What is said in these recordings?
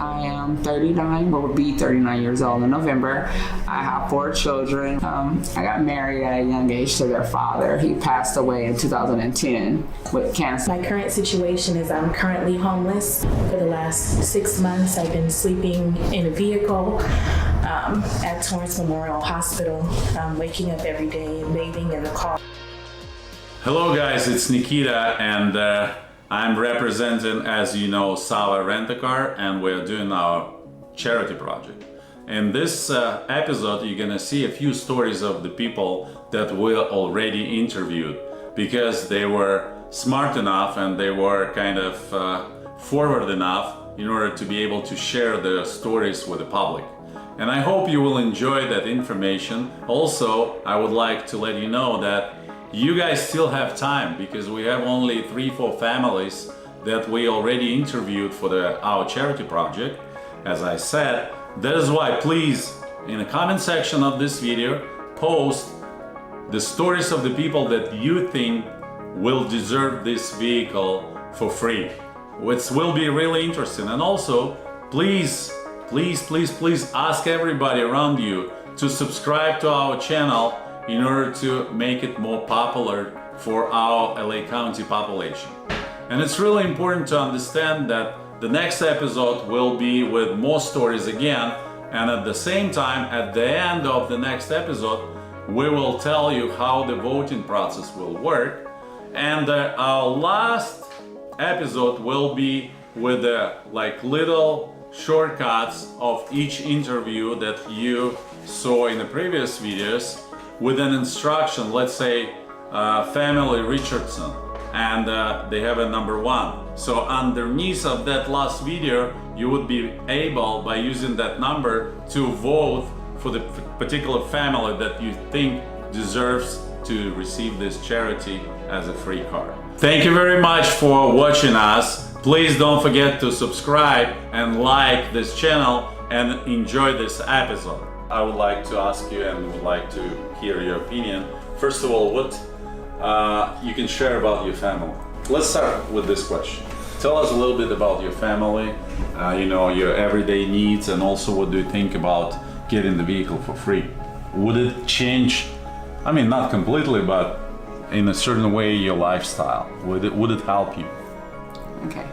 I am 39, will be 39 years old in November. I have 4 children. I got married at a young age to their father. He passed away in 2010 with cancer. My current situation is I'm currently homeless. For the last 6 months, I've been sleeping in a vehicle at Torrance Memorial Hospital, waking up every day and bathing in the car. Hello guys, it's Nikita, and I'm representing, as you know, Sava Rent-A-Car, and we're doing our charity project. In this episode, you're gonna see a few stories of the people that we already interviewed, because they were smart enough and they were kind of forward enough in order to be able to share their stories with the public. And I hope you will enjoy that information. Also, I would like to let you know that you guys still have time, because we have only 3-4 families that we already interviewed for our charity project. As I said, that is why please, in the comment section of this video, post the stories of the people that you think will deserve this vehicle for free, which will be really interesting. And also, please ask everybody around you to subscribe to our channel in order to make it more popular for our LA County population. And it's really important to understand that the next episode will be with more stories again, and at the same time, at the end of the next episode, we will tell you how the voting process will work. And our last episode will be with little shortcuts of each interview that you saw in the previous videos, with an instruction. Let's say family Richardson, and they have a number 1. So underneath of that last video, you would be able, by using that number, to vote for the particular family that you think deserves to receive this charity as a free car. Thank you very much for watching us. Please don't forget to subscribe and like this channel and enjoy this episode. I would like to ask you, and would like to hear your opinion. First of all, what you can share about your family. Let's start with this question. Tell us a little bit about your family, your everyday needs, and also what do you think about getting the vehicle for free? Would it change, I mean, not completely, but in a certain way, your lifestyle? Would it help you? Okay.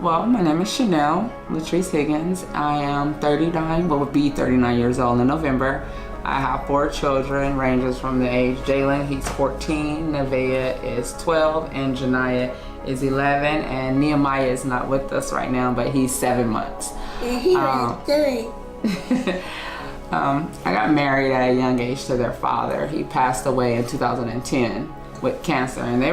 Well, my name is Chanel Latrice Higgins. I am 39, will be 39 years old in November. I have 4 children, ranges from the age Jalen, he's 14, Nevaeh is 12, and Janiyah is 11, and Nehemiah is not with us right now, but he's 7 months. And he was 3. I got married at a young age to their father. He passed away in 2010 with cancer, and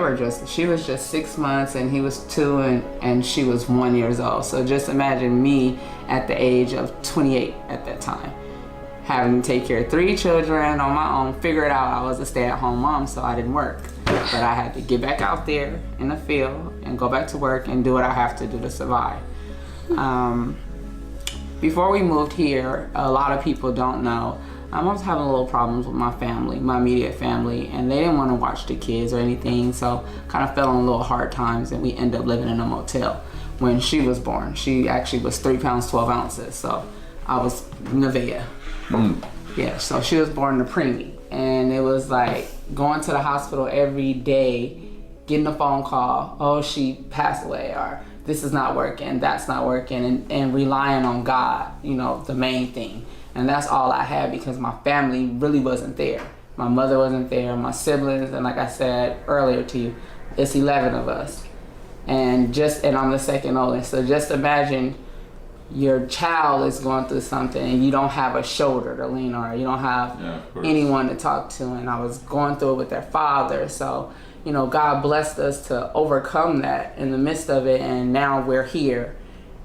she was just 6 months and he was 2, and she was 1 year old. So just imagine me at the age of 28 at that time, having to take care of 3 children on my own, figure it out. I was a stay-at-home mom, so I didn't work, but I had to get back out there in the field and go back to work and do what I have to do to survive. Before we moved here, a lot of people don't know, I was having a little problems with my family, my immediate family, and they didn't want to watch the kids or anything, so kind of fell on a little hard times, and we ended up living in a motel. When she was born, she actually was 3 pounds 12 ounces, so I was Nevaeh. Yeah, so she was born in a preemie, and it was like going to the hospital every day, getting a phone call, oh, she passed away, or this is not working, that's not working, and relying on God, the main thing. And that's all I had, because my family really wasn't there. My mother wasn't there, my siblings, and like I said earlier to you, it's 11 of us. And I'm the second oldest. So just imagine your child is going through something and you don't have a shoulder to lean on, or you don't have anyone to talk to. And I was going through it with their father. So, God blessed us to overcome that in the midst of it, and now we're here.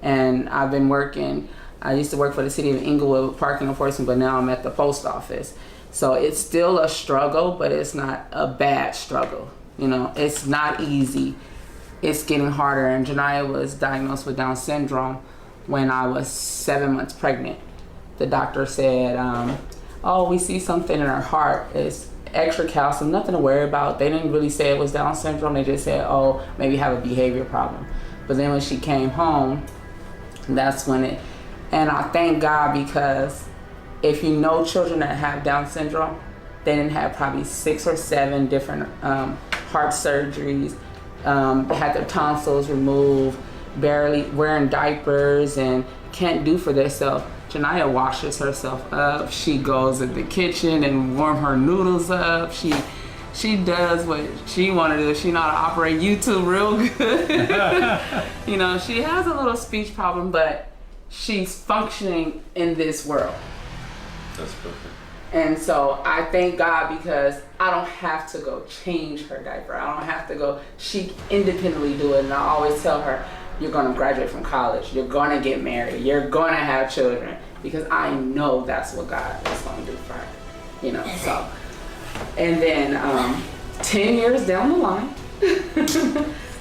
And I've been working. I used to work for the city of Inglewood, parking enforcement, but now I'm at the post office. So it's still a struggle, but it's not a bad struggle. It's not easy. It's getting harder. And Janiyah was diagnosed with Down syndrome when I was 7 months pregnant. The doctor said, oh, we see something in her heart. It's extra calcium, nothing to worry about. They didn't really say it was Down syndrome. They just said, oh, maybe have a behavior problem. But then when she came home, that's when it, and I thank God, because if you know children that have Down syndrome, they didn't have probably 6 or 7 different heart surgeries, had their tonsils removed, barely wearing diapers, and can't do for themselves. Janiyah washes herself up. She goes in the kitchen and warm her noodles up. She does what she want to do. She know how to operate YouTube real good. You know, she has a little speech problem, but she's functioning in this world. That's perfect. And so I thank God, because I don't have to go change her diaper. I don't have to go, she independently do it. And I always tell her, you're gonna graduate from college, you're gonna get married, you're gonna have children, because I know that's what God is gonna do for her, you know, so. And then 10 years down the line,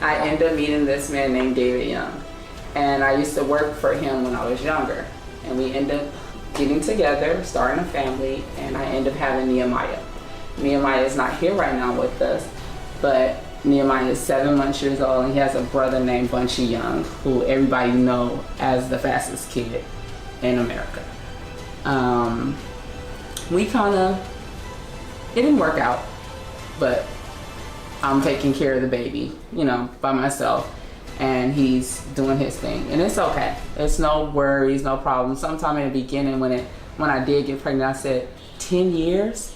I end up meeting this man named David Young. And I used to work for him when I was younger. And we end up getting together, starting a family, and I end up having Nehemiah. Nehemiah is not here right now with us, but Nehemiah is 7 months years old, and he has a brother named Bunchy Young, who everybody know as the fastest kid in America. It didn't work out, but I'm taking care of the baby, you know, by myself, and he's doing his thing, and it's okay. It's no worries, no problems. Sometime in the beginning, when I did get pregnant, I said, 10 years?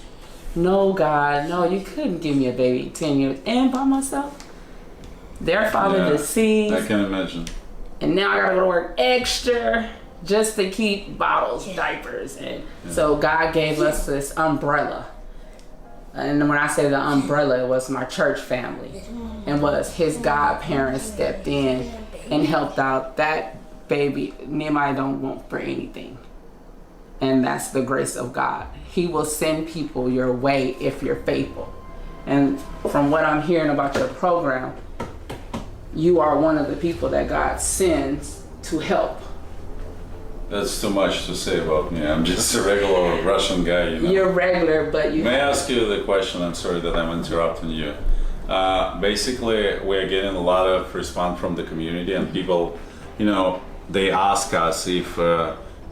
No, God, no, you couldn't give me a baby 10 years and by myself. Their father deceased. I can imagine. And now I gotta go to work extra just to keep bottles, diapers. And so God gave us this umbrella. And when I say the umbrella, it was my church family. And was his godparents stepped in and helped out. That baby, Nehemiah don't want for anything. And that's the grace of God. He will send people your way if you're faithful. And from what I'm hearing about your program, you are one of the people that God sends to help. That's too much to say about me. I'm just a regular Russian guy, you know. You're regular, but you... May I ask you the question? I'm sorry that I'm interrupting you. Basically, we're getting a lot of response from the community, and people, you know, they ask us if,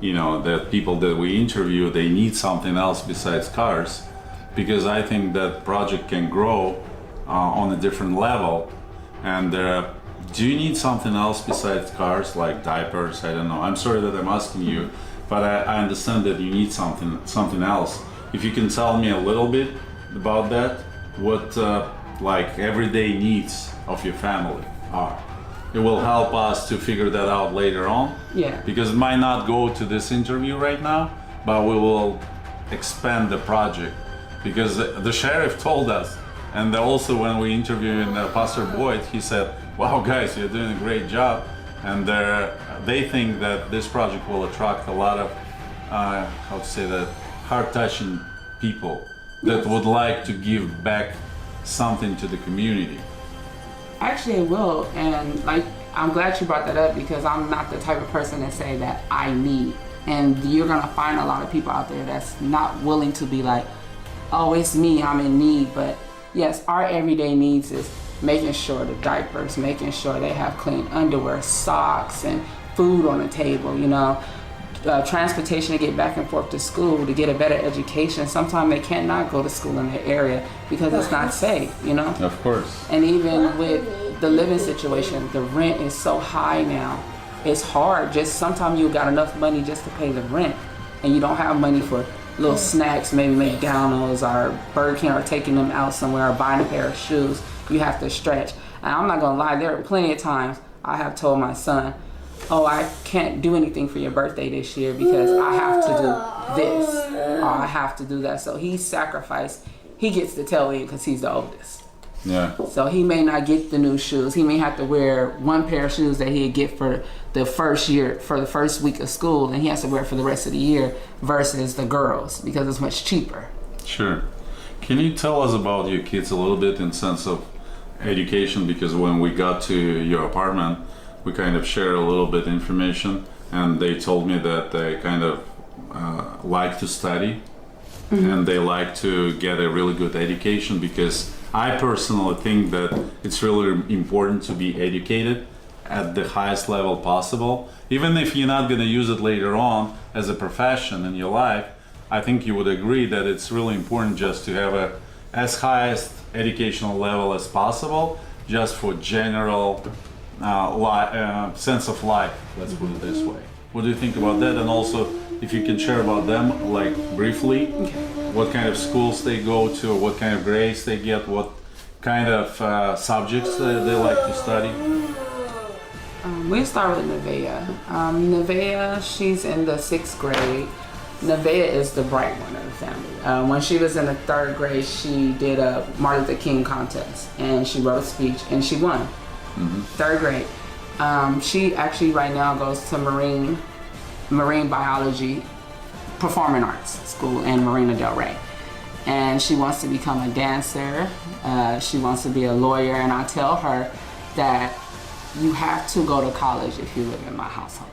you know, the people that we interview, they need something else besides cars, because I think that project can grow on a different level. And do you need something else besides cars, like diapers? I don't know. I'm sorry that I'm asking you, but I understand that you need something else. If you can tell me a little bit about that, what like everyday needs of your family are. It will help us to figure that out later on. Yeah. Because it might not go to this interview right now, but we will expand the project. Because the sheriff told us, and also when we interviewed Pastor Boyd, he said, wow guys, you're doing a great job. And they think that this project will attract a lot of, how to say that, heart-touching people that would like to give back something to the community. Actually, it will, and like, I'm glad you brought that up, because I'm not the type of person to say that I need. And you're gonna find a lot of people out there that's not willing to be like, oh, it's me, I'm in need. But yes, our everyday needs is making sure the diapers, making sure they have clean underwear, socks, and food on the table, you know. Transportation to get back and forth to school, to get a better education. Sometimes they cannot go to school in their area because it's not safe, you know? Of course. And even with the living situation, the rent is so high now. It's hard. Just sometimes you got enough money just to pay the rent, and you don't have money for little snacks, maybe McDonald's or Burger King, or taking them out somewhere, or buying a pair of shoes. You have to stretch. And I'm not gonna lie, there are plenty of times I have told my son, oh, I can't do anything for your birthday this year because I have to do this, or I have to do that. So he sacrificed. He gets the tail end because he's the oldest. Yeah. So he may not get the new shoes. He may have to wear one pair of shoes that he'd get for the first year, for the first week of school, and he has to wear it for the rest of the year versus the girls because it's much cheaper. Sure. Can you tell us about your kids a little bit in sense of education? Because when we got to your apartment, we kind of shared a little bit information, and they told me that they kind of like to study, and they like to get a really good education, because I personally think that it's really important to be educated at the highest level possible. Even if you're not going to use it later on as a profession in your life, I think you would agree that it's really important just to have a as highest educational level as possible, just for general sense of life, let's put it this way. What do you think about that? And also, if you can share about them, like briefly, what kind of schools they go to, what kind of grades they get, what kind of subjects they like to study? We start with Nevaeh. Nevaeh, she's in the 6th grade. Nevaeh is the bright one of the family. When she was in the 3rd grade, she did a Martin Luther King contest, and she wrote a speech, and she won. 3rd grade. She actually right now goes to marine biology, performing arts school in Marina Del Rey. And she wants to become a dancer. She wants to be a lawyer. And I tell her that you have to go to college if you live in my household.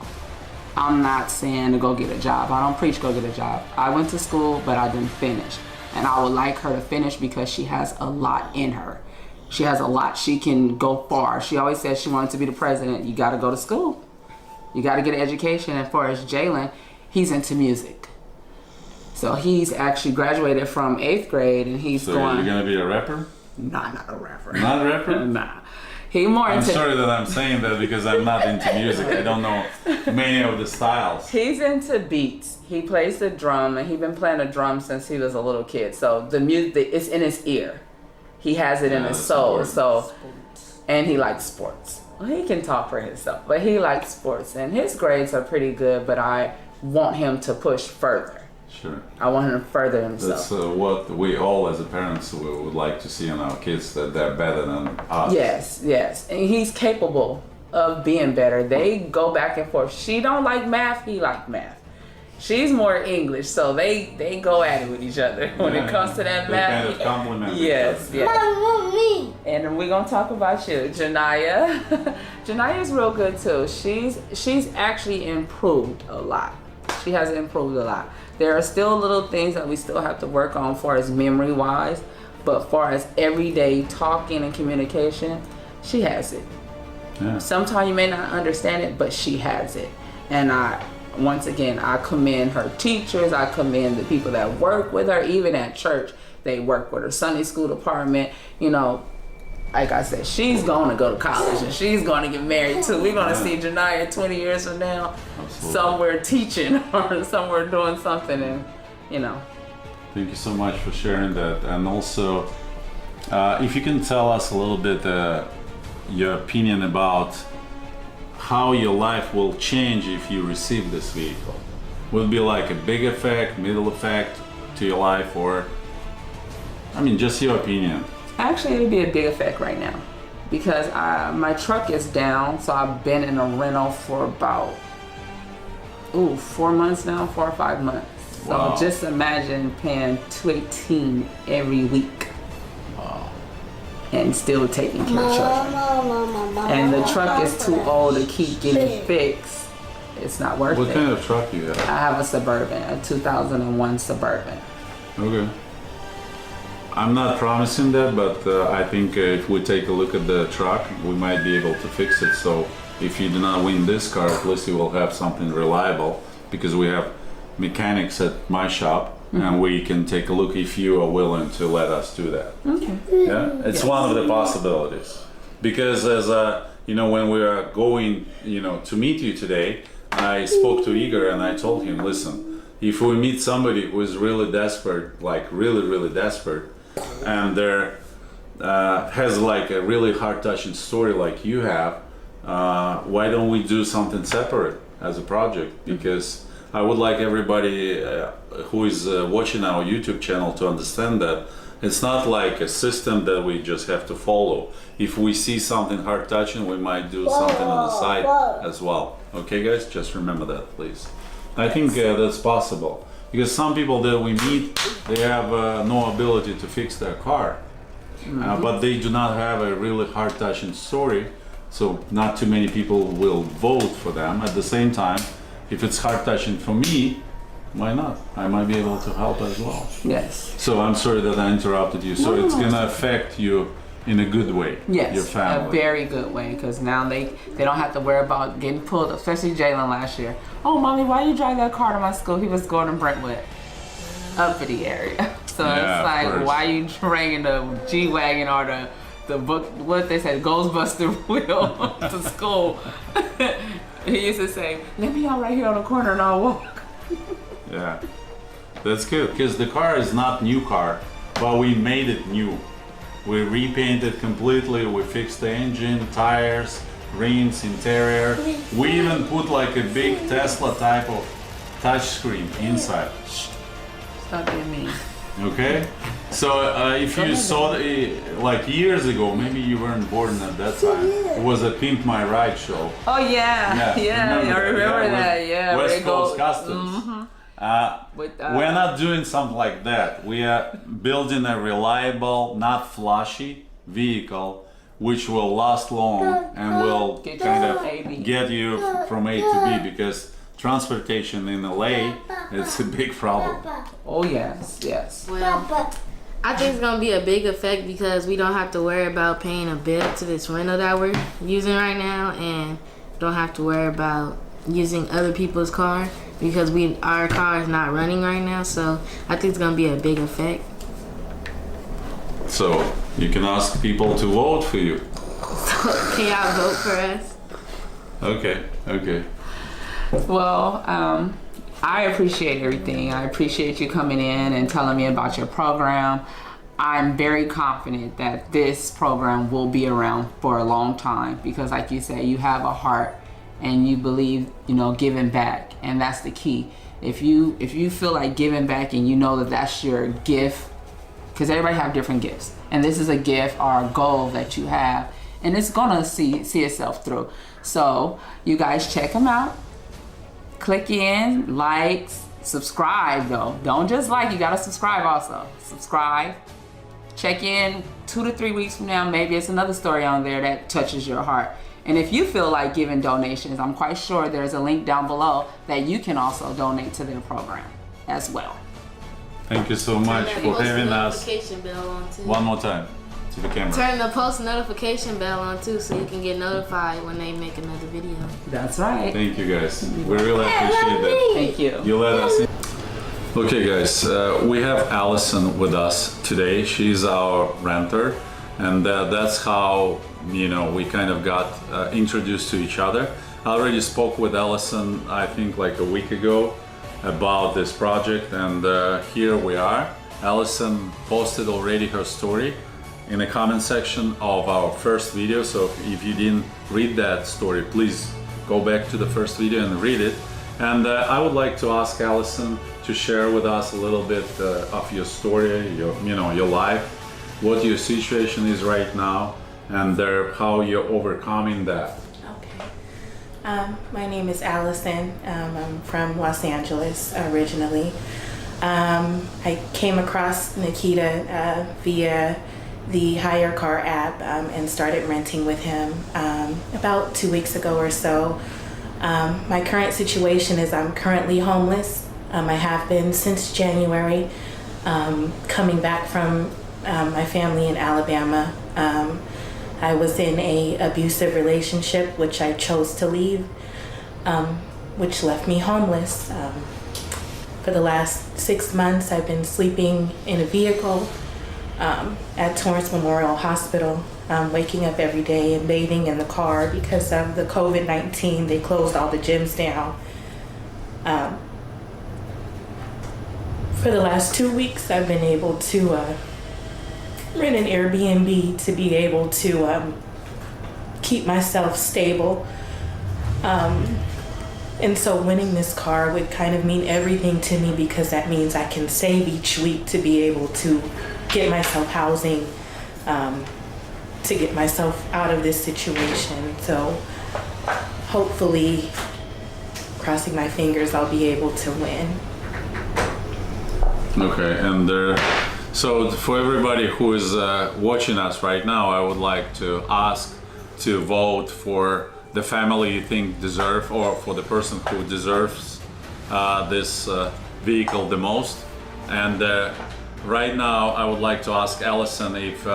I'm not saying to go get a job. I don't preach go get a job. I went to school, but I didn't finish. And I would like her to finish because she has a lot in her. She has a lot. She can go far. She always says she wanted to be the president. You got to go to school. You got to get an education. And for as Jalen, he's into music. So he's actually graduated from 8th grade, and he's going. So you're gonna be a rapper? Nah, not a rapper. Not a rapper? Nah. He more I'm into. sorry that I'm saying that because I'm not into music. I don't know many of the styles. He's into beats. He plays the drum, and he's been playing the drum since he was a little kid. So the music, it's in his ear. He has it in his soul. Important. So, and he likes sports. Well, he can talk for himself, but he likes sports, and his grades are pretty good. But I want him to push further. Sure. I want him to further himself. That's what we all as a parents would like to see in our kids, that they're better than us. Yes, yes. And he's capable of being better. They go back and forth. She don't like math, he like math. She's more English, so they go at it with each other when it comes to that They math. kind of compliment Yes, each other. yes. Me. And we're gonna talk about you, Janiyah. Janaya's real good too. She's actually improved a lot. She has improved a lot. There are still little things that we still have to work on for as memory wise, but far as everyday talking and communication, she has it. Yeah. Sometimes you may not understand it, but she has it. And once again, I commend her teachers. I commend the people that work with her, even at church. They work with her Sunday school department. You know, like I said, she's going to go to college and she's going to get married too. We're going to see Janiyah 20 years from now, somewhere teaching or somewhere doing something, and you know. Thank you so much for sharing that. And also, if you can tell us a little bit your opinion about how your life will change if you receive this vehicle. Will it be like a big effect, middle effect to your life, or, I mean, just your opinion? Actually, it'll be a big effect right now because my truck is down, so I've been in a rental for about 4 months now, 4 or 5 months. Wow. So just imagine paying $218 every week. Wow. And still taking care of children. And the truck is too old to keep getting fixed. It's not worth What it. kind of truck do you have? I have a Suburban, a 2001 Suburban. Okay. I'm not promising that, but I think if we take a look at the truck, we might be able to fix it. So if you do not win this car, at least you will have something reliable, because we have mechanics at my shop, and we can take a look if you are willing to let us do that. Okay. Yeah, it's one of the possibilities. Because as when we are going, to meet you today, I spoke to Igor and I told him, listen, if we meet somebody who is really desperate, like really, really desperate, and there has like a really heart-touching story like you have, why don't we do something separate as a project? Because I would like everybody who is watching our YouTube channel to understand that it's not like a system that we just have to follow. If we see something heart-touching, we might do something on the side as well. Okay, guys, just remember that, please. I think that's possible. Because some people that we meet, they have no ability to fix their car. But they do not have a really heart-touching story, so not too many people will vote for them. At the same time, if it's heart-touching for me, why not? I might be able to help as well. Yes. So I'm sorry that I interrupted you. So it's gonna affect you in a good way. Yes, your family. a very good way, because now they don't have to worry about getting pulled, especially Jalen last year. Oh, mommy, why you drive that car to my school? He was going to Brentwood, uppity area. So Yeah, it's like, of course. why you bringing the G-Wagon or the book, what they said, Ghostbuster wheel to school? He used to say, let me out right here on the corner and I'll walk. Yeah, that's good, because the car is not new car, but we made it new. We repainted completely, we fixed the engine, tires, rims, interior. We even put like a big Tesla type of touchscreen inside. Stop being mean. Okay? So if you saw like years ago, maybe you weren't born at that time, it was a Pimp My Ride show. Oh yeah, I remember that. Yeah, West where it Coast goes- Customs. With, We're not doing something like that. We are building a reliable, not flashy vehicle which will last long and will Get kind you of from A to B. get you from A to B, because transportation in LA is a big problem. Oh yes, yes. Well, I think it's gonna be a big effect because we don't have to worry about paying a bill to this rental that we're using right now, and don't have to worry about using other people's car because our car is not running right now. So I think it's gonna be a big effect. So you can ask people to vote for you. Can y'all vote for us? Okay. Well, I appreciate everything. I appreciate you coming in and telling me about your program. I'm very confident that this program will be around for a long time because, like you said, you have a heart and you believe, giving back, and that's the key. If you feel like giving back and you know that that's your gift, because everybody have different gifts, and this is a gift or a goal that you have, and it's gonna see itself through. So you guys check them out. Click in, like, subscribe though. Don't just like, you gotta subscribe also. Subscribe. Check in 2 to 3 weeks from now. Maybe it's another story on there that touches your heart. And if you feel like giving donations, I'm quite sure there's a link down below that you can also donate to their program as well. Thank you so much Turn for that having post us. notification bell on too. One more time to the camera. Turn the post notification bell on too, so you can get notified when they make another video. That's right. Thank you guys. We really appreciate that. Thank you. You let us in. Okay guys, we have Allison with us today. She's our renter, and that's how we kind of got introduced to each other. I already spoke with Allison, I think like a week ago, about this project, and here we are. Allison posted already her story in the comment section of our first video, so if you didn't read that story, please go back to the first video and read it. And I would like to ask Allison to share with us a little bit of your story, your life, what your situation is right now, and how you're overcoming that. Okay. My name is Allison. I'm from Los Angeles originally. I came across Nikita via the Hire Car app and started renting with him about 2 weeks ago or so. My current situation is I'm currently homeless. I have been since January, coming back from my family in Alabama. I was in an abusive relationship, which I chose to leave, which left me homeless. For the last 6 months, I've been sleeping in a vehicle at Torrance Memorial Hospital, waking up every day and bathing in the car because of the COVID-19. They closed all the gyms down. For the last 2 weeks, I've been able to rent an Airbnb to be able to keep myself stable. And so winning this car would kind of mean everything to me because that means I can save each week to be able to get myself housing, to get myself out of this situation. So hopefully, crossing my fingers, I'll be able to win. Okay, and so for everybody who is watching us right now, I would like to ask to vote for the family you think deserve, or for the person who deserves this vehicle the most. And right now I would like to ask Allison if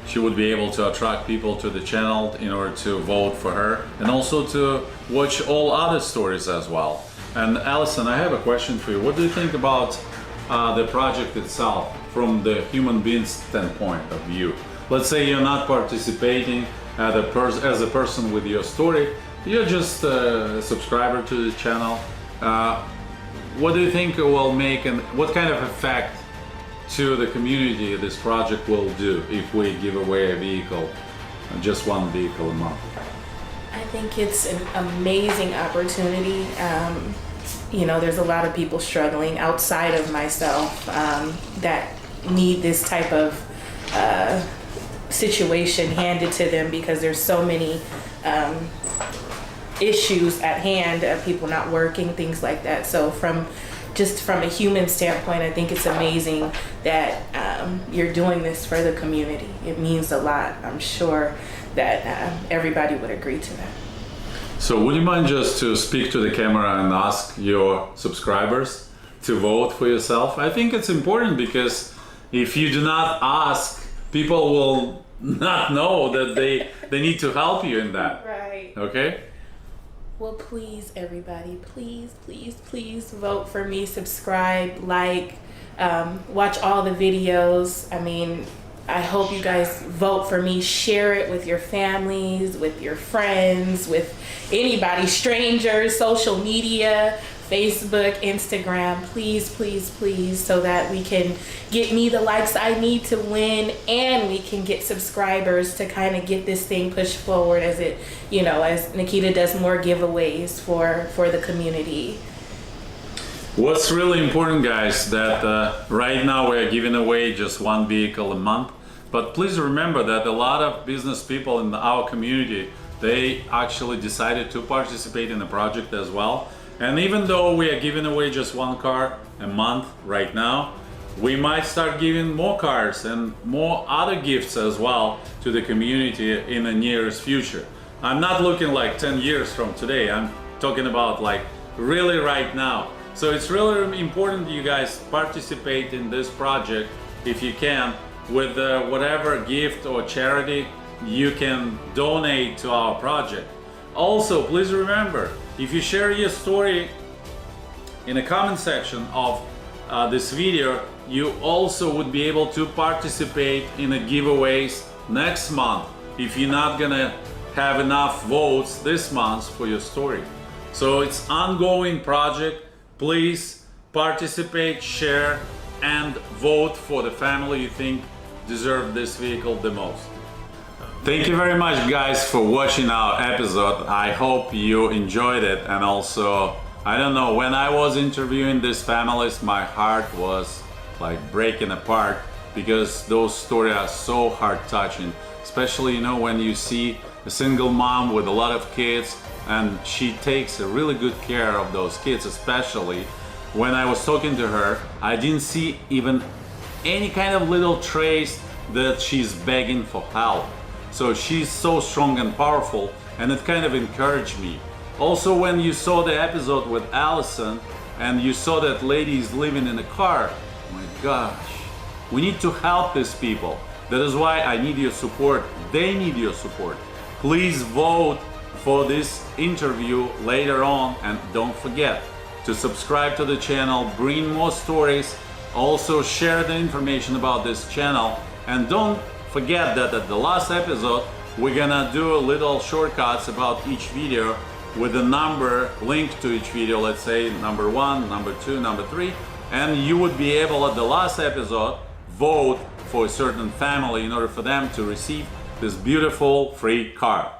she would be able to attract people to the channel in order to vote for her and also to watch all other stories as well. And Allison, I have a question for you. What do you think about the project itself from the human being standpoint of view? Let's say you're not participating as a person with your story, you're just a subscriber to the channel. What do you think it will make and what kind of effect to the community this project will do if we give away a vehicle, just one vehicle a month? I think it's an amazing opportunity. You know, there's a lot of people struggling outside of myself that need this type of situation handed to them because there's so many issues at hand of people not working, things like that. So from a human standpoint, I think it's amazing that you're doing this for the community. It means a lot. I'm sure that everybody would agree to that. So would you mind just to speak to the camera and ask your subscribers to vote for yourself? I think it's important because if you do not ask, people will not know that they need to help you in that. Right. Okay? Well, please, everybody, please vote for me. Subscribe, like, watch all the videos. I mean, I hope you guys vote for me. Share it with your families, with your friends, with anybody, strangers, social media, Facebook, Instagram. Please, so that we can get me the likes I need to win and we can get subscribers to kind of get this thing pushed forward as it, you know, as Nikita does more giveaways for the community. What's really important, guys, that right now we're giving away just one vehicle a month. But please remember that a lot of business people in our community, they actually decided to participate in the project as well. And even though we are giving away just one car a month right now, we might start giving more cars and more other gifts as well to the community in the nearest future. I'm not looking like 10 years from today. I'm talking about like really right now. So it's really important you guys participate in this project if you can with whatever gift or charity you can donate to our project. Also, please remember, if you share your story in the comment section of this video, you also would be able to participate in the giveaways next month if you're not gonna have enough votes this month for your story. So it's ongoing project. Please participate, share, and vote for the family you think deserve this vehicle the most. Thank you very much, guys, for watching our episode. I hope you enjoyed it. And also, I don't know, when I was interviewing these families, my heart was like breaking apart because those stories are so heart-touching. Especially, you know, when you see a single mom with a lot of kids and she takes a really good care of those kids. Especially when I was talking to her, I didn't see even any kind of little trace that she's begging for help. So she's so strong and powerful, and it kind of encouraged me. Also, when you saw the episode with Allison and you saw that lady is living in a car, oh my gosh, we need to help these people. That is why I need your support. They need your support. Please vote for this interview later on, and don't forget to subscribe to the channel, bring more stories, also share the information about this channel, and don't forget that at the last episode we're gonna do a little shortcuts about each video with a number linked to each video. Let's say number 1, number 2, number 3, and you would be able at the last episode vote for a certain family in order for them to receive this beautiful free car.